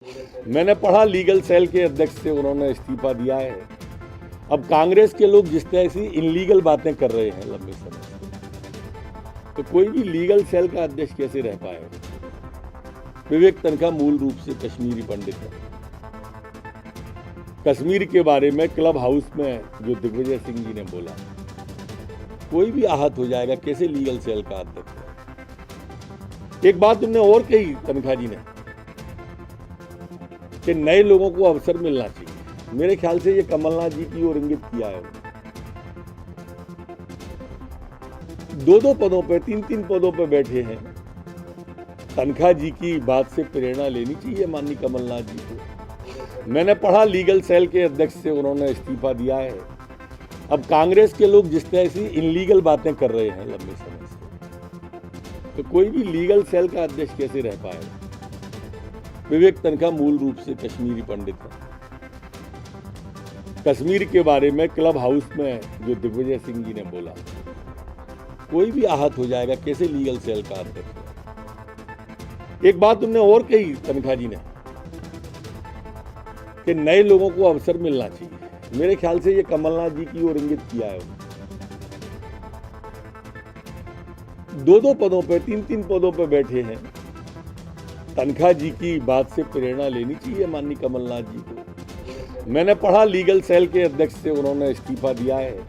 मैंने पढ़ा legal cell के अध्यक्ष से उन्होंने इस्तीफा दिया है। अब कांग्रेस के लोग जिस तरह से इनलीगल बातें कर रहे हैं लंबे समय से, तो कोई भी लीगल सेल का अध्यक्ष कैसे रह पाएगा। विवेक तनखा मूल रूप से कश्मीरी पंडित है। कश्मीर के बारे में क्लब हाउस में जो दिग्विजय सिंह जी ने बोला, कोई भी आहत हो जाएगा, कैसे लीगल सेल का अध्यक्ष है। एक बात उन्होंने और कही तनखा जी ने कि नए लोगों को अवसर मिलना चाहिए। मेरे ख्याल से ये कमलनाथ जी की ओर इंगित किया है। दो पदों पे, तीन पदों पे बैठे हैं। तनखा जी की बात से प्रेरणा लेनी चाहिए माननीय कमलनाथ जी को। मैंने पढ़ा लीगल सेल के अध्यक्ष से उन्होंने इस्तीफा दिया है। अब कांग्रेस के लोग जिस तरह से इनलीगल बातें कर रहे हैं लंबे समय से, तो कोई भी लीगल सेल का अध्यक्ष कैसे रह पाएगा। विवेक तनखा मूल रूप से कश्मीरी पंडित है। कश्मीर के बारे में क्लब हाउस में जो दिग्विजय सिंह जी ने बोला, कोई भी आहत हो जाएगा, कैसे लीगल सेल का अध्यक्ष है। एक बात उन्होंने और कही तनखा जी ने कि नए लोगों को अवसर मिलना चाहिए। मेरे ख्याल से ये कमलनाथ जी की ओर इंगित किया है। दो पदों पे, तीन पदों पे बैठे हैं। तनखा जी की बात से प्रेरणा लेनी चाहिए माननीय कमलनाथ जी को। मैंने पढ़ा लीगल सेल के अध्यक्ष से उन्होंने इस्तीफा दिया है।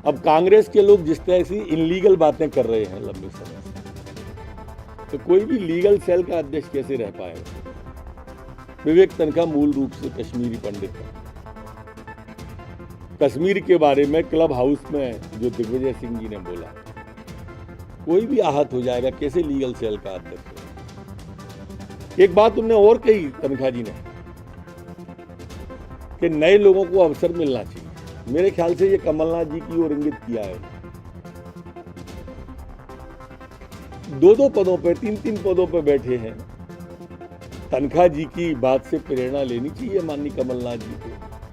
अब कांग्रेस के लोग जिस तरह से इनलीगल बातें कर रहे हैं लंबे समय से, तो कोई भी लीगल सेल का अध्यक्ष कैसे रह पाएगा। विवेक तनखा मूल रूप से कश्मीरी पंडित है। कश्मीर के बारे में क्लब हाउस में जो दिग्विजय सिंह जी ने बोला, कोई भी आहत हो जाएगा, कैसे लीगल सेल का अध्यक्ष है। एक बात उन्होंने और कही तनखा जी ने कि नए लोगों को अवसर मिलना चाहिए। मेरे ख्याल से ये कमलनाथ जी की ओर इंगित किया है। दो पदों पे, तीन पदों पे बैठे हैं। तनखा जी की बात से प्रेरणा लेनी चाहिए माननीय कमलनाथ जी को।